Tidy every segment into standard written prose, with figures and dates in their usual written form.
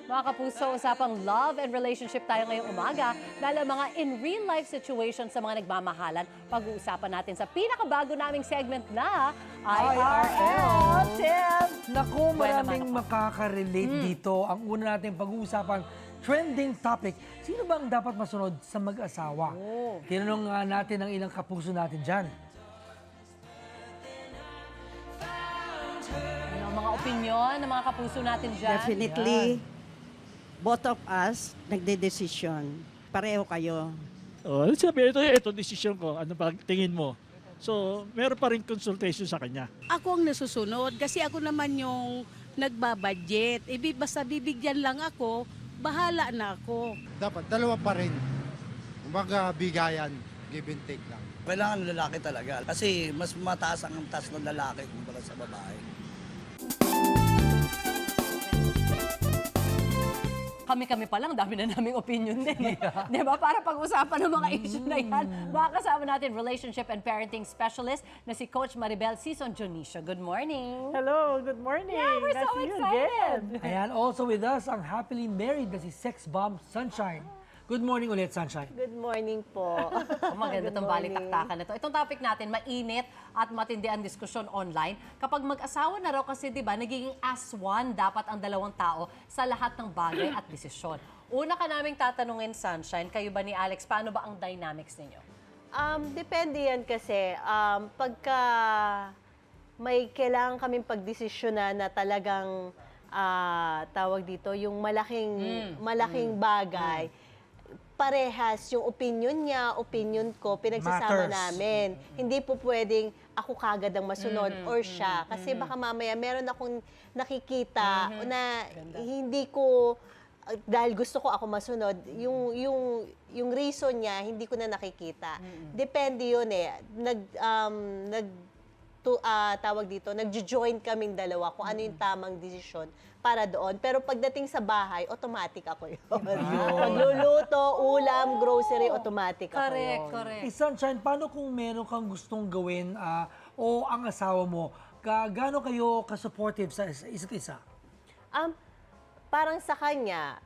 Mga kapuso, usapang love and relationship tayo ngayong umaga. Lalo mga in real life situations sa mga nagmamahalan. Pag-uusapan natin sa pinakabago naming segment na IRL Tip. Naku, maraming Buena mano. makaka-relate dito. Ang una nating pag-uusapan, trending topic. Sino ba ang dapat masunod sa mag-asawa? Oh. Tinanong nga natin ang ilang kapuso natin dyan. Ano ang mga opinion ng mga kapuso natin dyan? Definitely, both of us nagde-decision. Pareho kayo. Oh, sabi, ito decision ko. Ano ba tingin mo? So, meron pa rin consultation sa kanya. Ako ang nasusunod kasi ako naman yung nagbabudget. Basta bibigyan lang ako, bahala na ako. Dapat dalawa pa rin. Kumbaga bigayan, give and take lang. Kailangan lalaki talaga. Kasi mas mataas ang taas ng lalaki kumpara sa babae. Kami-kami pa lang, dami na naming opinion din. Di ba? Para pag-usapan ng mga issue na yan. Makakasama natin relationship and parenting specialist na si Coach Maribel Sison Dionisio. Good morning. Hello, good morning. Yeah, we're Nice so to see you excited. again. Ayan, also with us, ang happily married na si Sex Bomb Sunshine. Good morning ulit, Sunshine. Good morning po. Maganda Good itong morning. balitaktakan na ito. Itong topic natin, mainit at matindi ang diskusyon online. Kapag mag-asawa na raw kasi, di ba, nagiging as one dapat ang dalawang tao sa lahat ng bagay at desisyon. Una ka naming tatanungin, Sunshine, kayo ba ni Alex, paano ba ang dynamics ninyo? Depende yan kasi pagka may kailangan kaming pagdesisyonan na talagang tawag dito, yung malaking bagay, parehas yung opinion niya, opinion ko, pinagsasama Matters. namin. Hindi po pwedeng ako kagad ang masunod or siya. Kasi baka mamaya meron akong nakikita na hindi ko, dahil gusto ko ako masunod, yung reason niya, hindi ko na nakikita. Depende yun eh. Tawag dito, nagjo-join kaming dalawa kung ano yung tamang desisyon para doon. Pero pagdating sa bahay, automatic ako yun. Pagluluto, ulam, grocery, automatic ako Correct, yun. correct. Eh, Sunshine, paano kung meron kang gustong gawin o ang asawa mo, gaano kayo ka-supportive sa isa't isa? Parang sa kanya,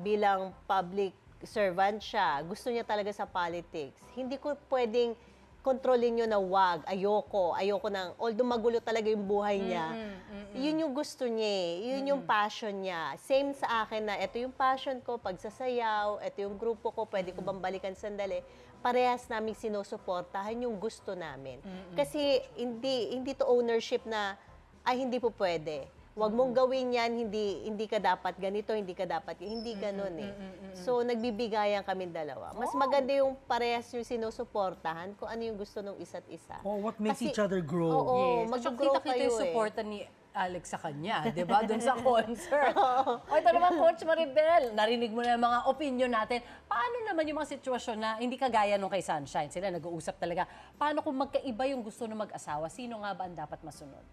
bilang public servant siya, gusto niya talaga sa politics. Hindi ko pwedeng kontrolin yun na wag, ayoko ng, although magulo talaga yung buhay niya, yun yung gusto niya yun yung passion niya. Same sa akin na, ito yung passion ko, pagsasayaw, ito yung grupo ko, pwede ko bang balikan sandali. Parehas namin sinusuportahan yung gusto namin. Kasi hindi to ownership na, ay hindi po pwede. Wag mong gawin yan, hindi ka dapat ganito, hindi ka dapat, hindi ganun eh. So, nagbibigayan kami dalawa. Mas maganda yung parehas yung sinusuportahan kung ano yung gusto ng isa't isa. Oh, what makes Kasi- each other grow? Oo, Yes. mag-grow Kita-kita kayo yung eh. suporta ni Alex sa kanya, di ba? Doon sa concert. O ito naman, Coach Maribel, narinig mo na yung mga opinion natin. Paano naman yung mga sitwasyon na hindi kagaya nung kay Sunshine? Sila nag-uusap talaga. Paano kung magkaiba yung gusto ng mag-asawa? Sino nga ba ang dapat masunod?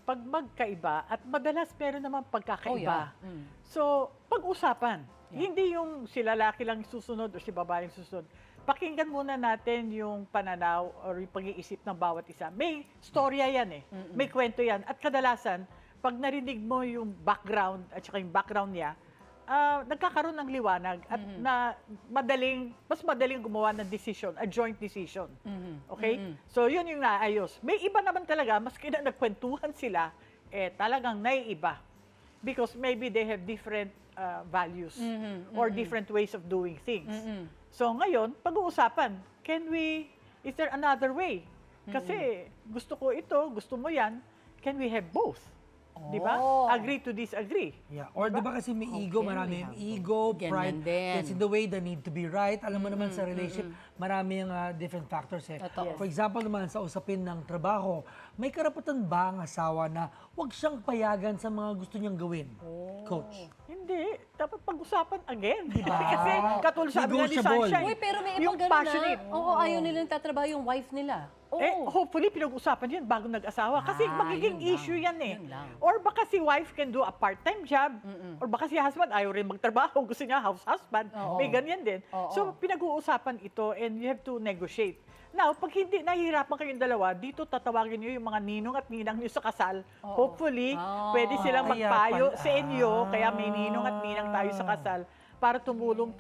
Pag magkaiba, at madalas meron naman pagkakaiba. Oh, yeah. So, pag-usapan. Hindi yung si lalaki lang susunod o si babae yung susunod. Pakinggan muna natin yung pananaw or yung pag-iisip ng bawat isa. May storya yan eh. May kwento yan. At kadalasan, pag narinig mo yung background at saka yung background niya, nagkakaroon ng liwanag at mas madaling gumawa ng decision, a joint decision. Okay? So, yun yung naayos. May iba naman talaga, maski na nagkwentuhan sila, talagang naiiba. Because maybe they have different values or different ways of doing things. So, ngayon, pag-uusapan, is there another way? Kasi gusto ko ito, gusto mo yan, can we have both? Di ba? Oh. Agree to disagree. Yeah. Or di ba kasi may ego, marami yung ego, Ganyan pride, din. gets in the way, the need to be right. Alam mo naman sa relationship, marami yung different factors eh. Totoo. For example naman, sa usapin ng trabaho, may karapatan ba ang asawa na huwag siyang payagan sa mga gusto niyang gawin? Coach. Hindi. Dapat pag-usapan again. Di Diba? ba? Kasi katulad sabi nga ni Negotiable. Sunshine, Uy, pero may ibang yung ganun passionate. na. Oo, ayaw nila nagtatrabaho yung wife nila. hopefully pinag-usapan yun bago nag-asawa. Kasi magiging yun lang. issue yan eh. Yun lang. Or baka si wife can do a part-time job. Or baka si husband ayaw rin magtrabaho. Gusto niya house husband. May ganyan din. So pinag-uusapan ito and you have to negotiate. Now, pag hindi nahihirapan kayong dalawa, dito tatawagin niyo yung mga ninong at ninang niyo sa kasal. Hopefully, pwede silang Kaya magpayo pala. sa inyo. Kaya may ninong at ninang tayo sa kasal para tumulong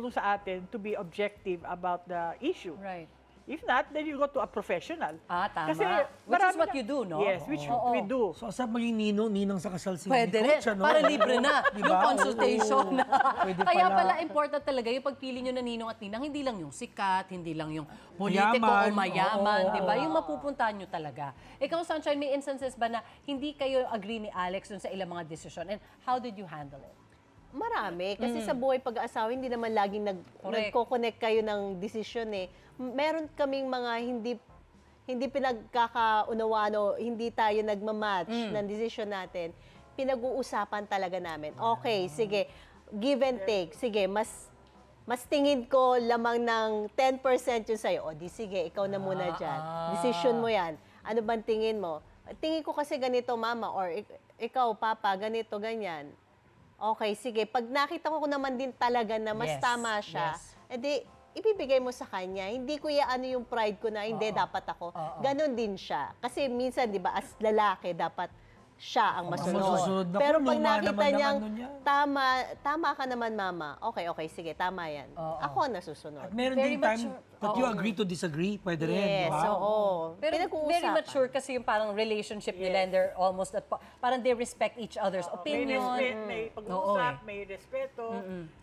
sa atin to be objective about the issue. Right. If not, then you go to a professional. Tama. Kasi Which is marami what you do, no? Yes, which we do. So, asap maging ninong sa kasal si Pwede rin. Coach, ano? Para libre na. Di Yung ba? consultation na. Pwede Kaya pala. pala important talaga yung pagpili nyo na ninong at ninang, hindi lang yung sikat, hindi lang yung politiko o Mayaman. mayaman, Oo. di ba? Yung mapupuntahan nyo talaga. Ikaw, Sunshine, may instances ba na hindi kayo agree ni Alex dun sa ilang mga desisyon? And how did you handle it? Marami. Kasi sa buhay pag-aasawa, hindi naman laging Correct. nagko-connect kayo ng desisyon eh. Meron kaming mga hindi pinagkakaunawaan o hindi tayo nagmamatch ng desisyon natin. Pinag-uusapan talaga namin. Okay, sige, give and take. Sige, mas tingin ko lamang ng 10% yun sa'yo. O di sige, ikaw na muna dyan. Decision mo yan. Ano bang tingin mo? Tingin ko kasi ganito, mama, or ikaw, papa, ganito, ganyan. Okay, sige. Pag nakita ko naman din talaga na mas Yes, tama siya, yes. edi ibibigay mo sa kanya. Hindi ko ano yung pride ko na hindi dapat ako. Ganon din siya. Kasi minsan, di ba, as lalaki, dapat siya ang masusunod. masunod. Naku, Pero pag luma nakita naman ng niyang ano niya. tama ka naman, mama. Okay, sige, tama yan. Ako ang nasusunod. At meron Very din time mature. that you agree to disagree. Pwede rin, di Yes, ba? oo. Pero very Pinag-uusapan. mature kasi yung parang relationship nila and they're almost at parang they respect each other's opinion. May Oo, pag-uusap, eh. may respeto.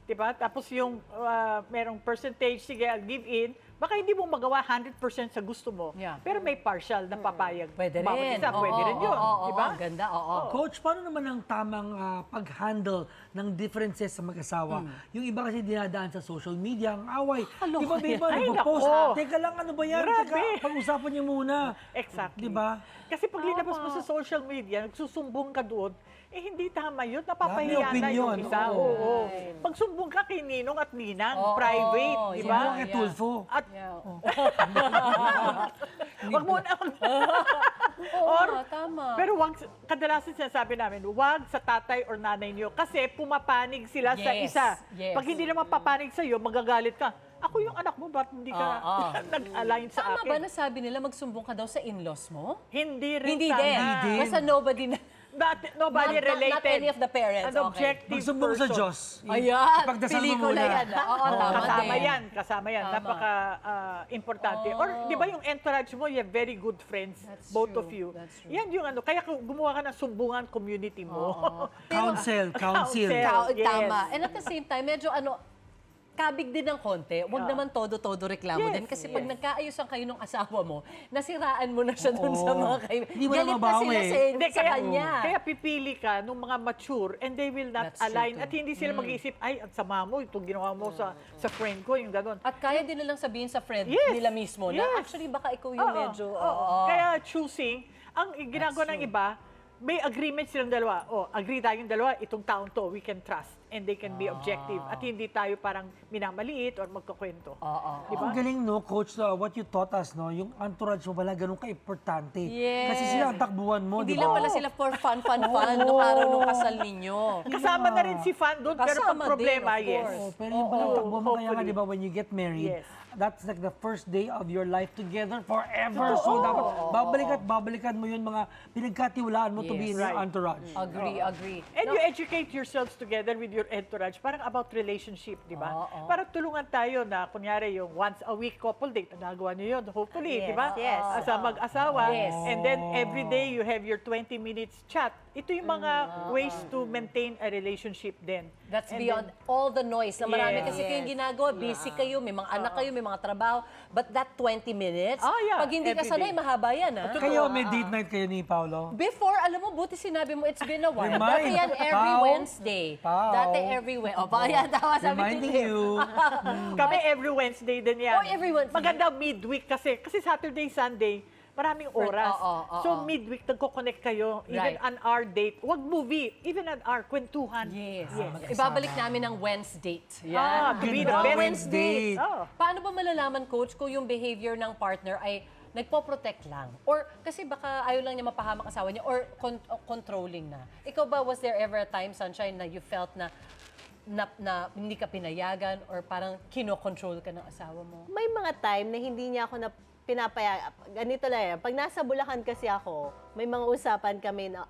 Diba? Tapos yung merong percentage, sige, I'll give in. Baka hindi mo magawa 100% sa gusto mo. Yeah. Pero may partial na papayag. Pwede Bawat rin. isa, pwede rin yun. Diba? Ang ganda, oo. Coach, paano naman ang tamang pag-handle ng differences sa mag-asawa? Yung iba kasi dinadaan sa social media, ang away. Di ba, di ba, Ay, nagpo-post? nako. Teka lang, ano ba yan? Grabe. Teka, pag-usapan niyo muna. Exactly. Di ba? Kasi pag linabas mo sa social media, nagsusumbong ka doon, hindi tama yun. Lahat Napapahiya may na yung opinion, isa. oo. Oo. Pag sumbong ka kay Ninong at Ninang, Oo, private, di Di ba? ba? Kay Tulfo. At Yeah. wag mo na. Oo, tama. Pero wag, kadalasan sinasabi namin, wag sa tatay or nanay niyo kasi pumapanig sila sa Yes, isa. yes. Pag hindi naman papanig sa iyo, magagalit ka. Ako yung anak mo, ba't hindi ka nag-align sa Tama akin? ba na sabi nila magsumbong ka daw sa in-laws mo? Hindi rin Hindi sana. din. Basta nobody na. Nobody Not related. any of the parents. An Okay. objective Magsumbong sa person. Diyos. Ayan, Ipagdasal mo pelikula muna. yan. Oo, tama Kasama din. yan, kasama yan. Tama. Napaka-importante. Or, di ba yung entourage mo, you have very good friends, That's both true. of you. That's true. Yan yung ano, kaya gumawa ka ng sumbungan community mo. Counsel. Counsel. Yes. Tama. And at the same time, medyo kabig din ng konti. Huwag naman todo-todo reklamo Yes, din. Kasi pag yes. nagkaayusan kayo ng asawa mo, nasiraan mo na siya dun sa mga kaibigan. Hindi mo na Galit na mabawi. sila Hindi, sa kanya. Kaya pipili ka nung mga mature and they will not That's true align. too. At hindi sila mag-iisip, ay, ang sama mo, itong ginawa mo sa friend ko, yung gano'n. At kaya din nilang sabihin sa friend Yes. nila mismo na Yes. actually baka ikaw yung medyo... Kaya choosing, ang ginagawa ng iba, may agreement silang dalawa. Agree tayong dalawa, itong taon to, we can trust. And they can be objective. At hindi tayo parang minamaliit or magkakwento. Di ba? Ang galing, no, Coach, what you taught us, no, yung entourage mo pala ganun ka-importante. Yes. Kasi sila ang takbuhan mo, Hindi di lang ba? pala sila for fun nung araw nung kasal ninyo. Kasama na rin si Fan doon, pero pag Kasama problema, din, of yes. course. Oh, pero yung palang takbo mo, kaya nga, hopefully. di ba, when you get married, Yes. that's like the first day of your life together forever. So, dapat babalikan mo yun, mga pinagkatiwalaan mo to be in your Right. entourage. Agree. And you educate yourselves together with your entourage, parang about relationship, di ba? Para tulungan tayo na, kunyari, yung once a week couple date, nagawa niyo yun, hopefully, di ba? yes. Sa mag-asawa. Yes. And then, every day, you have your 20 minutes chat. Ito yung mga ways to maintain a relationship din. That's And beyond then- all the noise na marami Yes. kasi kayong ginagawa. Busy kayo, may mga anak kayo, may mga trabaho. But that 20 minutes, Yeah, pag hindi ka every sanay, day. mahaba yan, ha? Kayo, may date night kayo ni Paolo? Before, alam mo, buti sinabi mo, it's been a while. Remind. Dati yan every Pao. Wednesday. Pao. Dati every Wednesday. O, kaya tawa sabi Reminding ni you. Kami every Wednesday din yan. Oh, every Wednesday. Maganda midweek kasi. Kasi Saturday, Sunday, maraming oras. oo. So midweek, nagko-connect kayo. Even Right. an hour date. Wag movie. Even an hour, kwentuhan. Yes. Mag-asawa. Ibabalik namin ng Wednesday. To be the Ganda, best. Wednesday. Oh. Paano ba malalaman, Coach, kung yung behavior ng partner ay nagpo-protect lang? Or kasi baka ayaw lang niya mapahamak asawa niya or controlling na. Ikaw ba, was there ever a time, Sunshine, na you felt na hindi ka pinayagan or parang kinokontrol ka ng asawa mo? May mga time na hindi niya ako na pinapaya. Ganito lang yan. Pag nasa Bulacan kasi ako, may mga usapan kami na,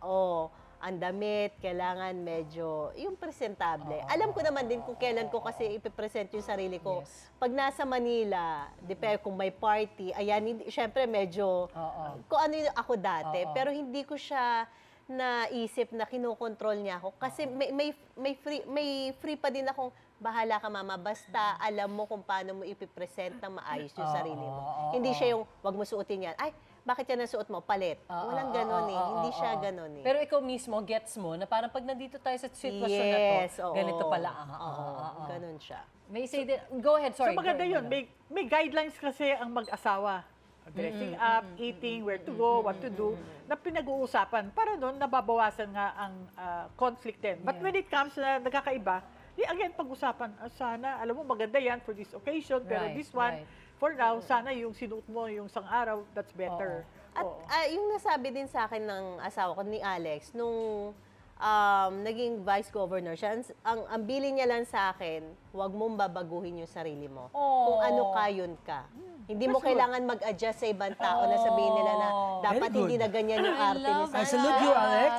ang damit, kailangan medyo, yung presentable. Alam ko naman din kung kailan ko kasi ipipresent yung sarili ko. Yes. Pag nasa Manila, depende kung may party, ayan, syempre medyo, kung ano yung ako dati. Pero hindi ko siya naisip na kinokontrol niya ako. Kasi may free pa din akong, bahala ka mama, basta alam mo kung paano mo ipipresent ng maayos yung sarili mo. Hindi siya yung, wag mo suotin yan. Ay, bakit yan ang suot mo? Palit. Walang ganon eh. Hindi siya ganon eh. Pero ikaw mismo, gets mo, na parang pag nandito tayo sa sitwasyon na to, oo. ganito pala. Ganon siya. May say din, go ahead, sorry. So maganda go yun. ahead. May guidelines kasi ang mag-asawa. Dressing up, eating, where to go, what to do, na pinag-uusapan. Para doon, nababawasan nga ang conflict din. But when it comes na nagkakaiba, again, pag-usapan, sana, alam mo, maganda yan for this occasion, pero Right, this one, right. for now, sana yung sinuot mo, yung sang araw, that's better. At yung nasabi din sa akin ng asawa ko, ni Alex, nung naging vice governor siya, ang bilin niya lang sa akin, huwag mong babaguhin yung sarili mo. Kung ano ka, yun ka. Hindi mo kailangan mag-adjust sa ibang tao na sabihin nila na dapat Very good. hindi na ganyan yung arte ni I salute you, Alex.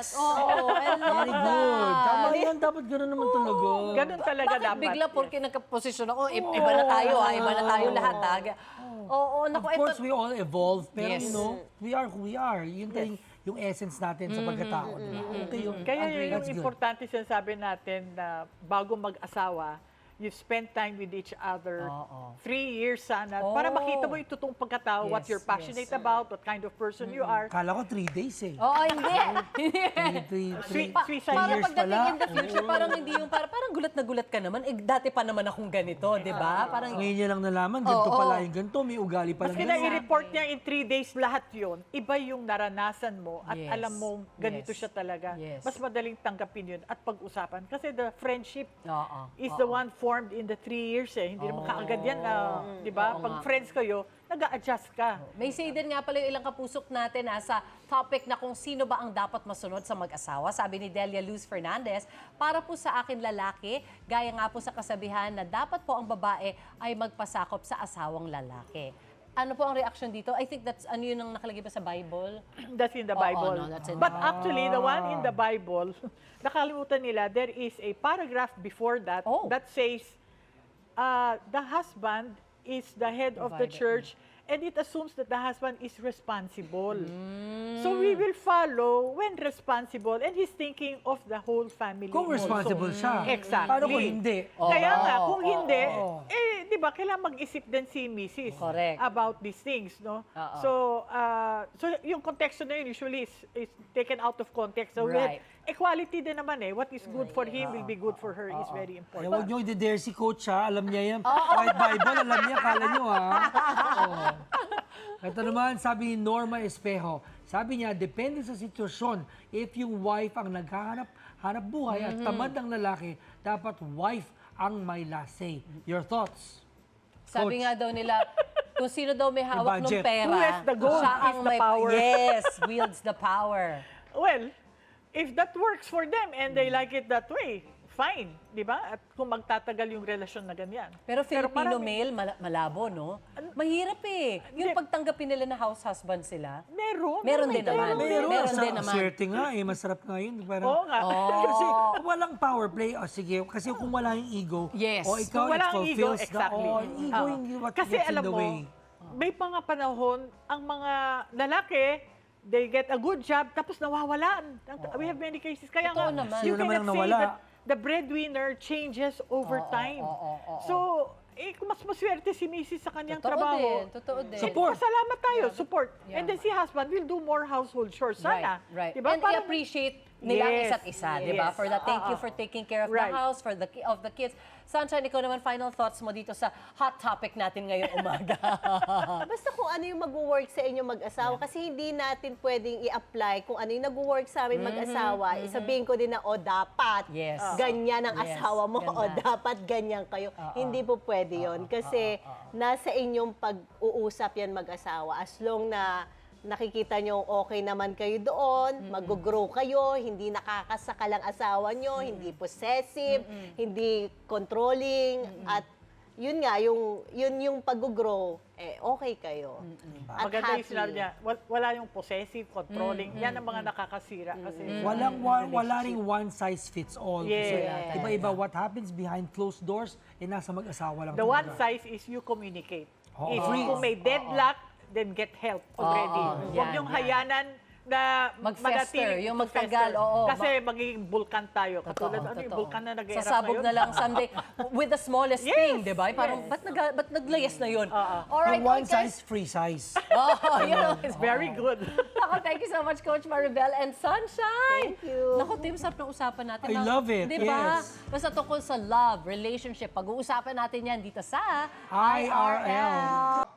Very good. Tama yan, dapat gano'n naman talaga. Ganun talaga Bakit dapat. bigla porke nagka-posisyon ako, iba na tayo iba na tayo lahat Oo, Of naku, course, we all evolve, pero Yes. you know, we are who we are. Yun talaga yung essence natin sa pagkatao. di ba? Okay yun. Kaya Agree. yung That's good. importante sinasabi natin na bago mag-asawa, you spend time with each other. 3 years sana. Para makita mo yung totoong pagkatao, what Yes, you're passionate about, what kind of person you are. Kala ko 3 days eh. Oo, hindi. Suicide Parang years pagdating pala. in the future, parang hindi yung parang gulat na gulat ka naman. Dati pa naman akong ganito, di ba? Parang Ngayon niya lang nalaman, ganito pala yung ganito, may ugali pala Maski na i-report niya in 3 days lahat yun, iba yung naranasan mo at Yes. alam mo ganito Yes. siya talaga. Yes. Mas madaling tanggapin yun at pag-usapan. Kasi the friendship Oo. is the one formed in the 3 years eh. Hindi naman kaagad yan na, di ba? Pag friends kayo, nag-a-adjust ka. May say din nga pala yung ilang kapusok natin sa topic na kung sino ba ang dapat masunod sa mag-asawa. Sabi ni Delia Luz Fernandez, para po sa akin lalaki, gaya nga po sa kasabihan na dapat po ang babae ay magpasakop sa asawang lalaki. Ano po ang reaction dito? I think that's, ano yun ang nakalagay ba sa Bible? That's in the Oo, Bible. no, that's in But the- actually, the one in the Bible, nakalimutan nila, there is a paragraph before that that says, the husband is the head of the Provider. church and it assumes that the husband is responsible. So we will follow when responsible and he's thinking of the whole family. Kung also. responsible siya. Exactly. Paano kung hindi? Kaya nga, kung hindi, di ba, kailangan mag-isip din si Mrs. Correct. about these things, no? Oo. So, yung context na yun usually is taken out of context. So, Right. equality din naman eh. What is good for him will be good for her is very Kaya important. huwag nyo i-dare si coach ha. Alam niya yan. Kahit Bible, alam niya. Kala nyo ha. Oo. Ito naman, sabi ni Norma Espejo. Sabi niya, depende sa sitwasyon. If yung wife ang hanap buhay at tamad ng lalaki, dapat wife ang may last say. Your thoughts? Sabi Coach. nga daw nila, kung sino daw may hawak ng budget. pera, Who has the gold siya is ang the may power. Yes, wields the power. Well, if that works for them and they like it that way, fine. Di ba? At kung magtatagal yung relasyon na ganyan. Pero Filipino marami- male, malabo, no? Mahirap eh. Yung pagtanggapin nila na house husband sila. Meron din naman. Meron din naman. Swerte nga eh. Masarap nga yun. Parang, Oo nga. Kasi walang power play. O sige, kasi kung wala yung ego, Yes. o ikaw, Kung wala it ang ego, fulfills exactly. the, ego Oo. yung what Kasi gets in alam the mo, way. may mga panahon, ang mga lalaki, they get a good job, tapos nawawalan. We have many cases. Kaya Totoo nga, naman. you Sino naman cannot ang say nawala? that the breadwinner changes over time. So, kung mas maswerte si Mrs. sa kanyang trabaho, Totoo din. Support. pasalamat tayo, support. Yeah. And then si husband will do more household chores. Sana. Right. Diba? And Parang- i-appreciate nila ang Yes. isa't isa, di ba? Yes. For the thank you for taking care of Right. the house, for the of the kids. Sunshine, ikaw naman, final thoughts mo dito sa hot topic natin ngayong umaga. Basta kung ano yung mag-work sa inyo mag-asawa, kasi hindi natin pwedeng i-apply kung ano yung nag-work sa amin mag-asawa. Sabihin ko din na, dapat Yes. ganyan ang Yes, asawa mo, ganda. dapat ganyan kayo. Hindi po pwede yon kasi nasa inyong pag-uusap yan mag-asawa. As long na nakikita nyo okay naman kayo doon, mag-grow kayo, hindi nakakasakal ang asawa nyo, hindi possessive, hindi controlling, at yun nga, yung pag-grow, okay kayo. At Maganda yung happy. sinabi niya, wala yung possessive, controlling. Yan ang mga nakakasira. Kasi Wala ring one size fits all. Kasi Yes. iba-iba what happens behind closed doors, nasa mag-asawa lang. the one talaga. size is you communicate. Oo. If Yes. kung may deadlock, then get help already. Huwag Yan, yung yan. hayanan na Mag-fester, manatili- yung magtagal, oo. Kasi magiging vulkan tayo. Katulad, ano yung Totoo. vulkan na nag-erupts Sasabog ngayon? na lang someday with the smallest Yes, thing, di ba? Parang, yes. ba't naglayas na yun? Alright, Yung one okay. size, free size. Oh, yun. Very good. Ako, thank you so much, Coach Maribel and Sunshine. Thank you. Naku, Tim, sarap ng usapan natin. I love it, Di ba? yes. Basta tungkol sa love, relationship, pag-uusapan natin yan dito sa IRL.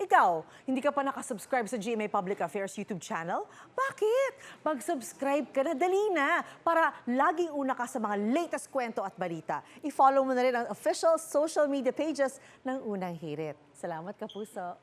Ikaw, hindi ka pa nakasubscribe sa GMA Public Affairs YouTube channel? Bakit? Mag-subscribe ka na, dali na, para laging una ka sa mga latest kwento at balita. I-follow mo na rin ang official social media pages ng Unang Hirit. Salamat, Kapuso.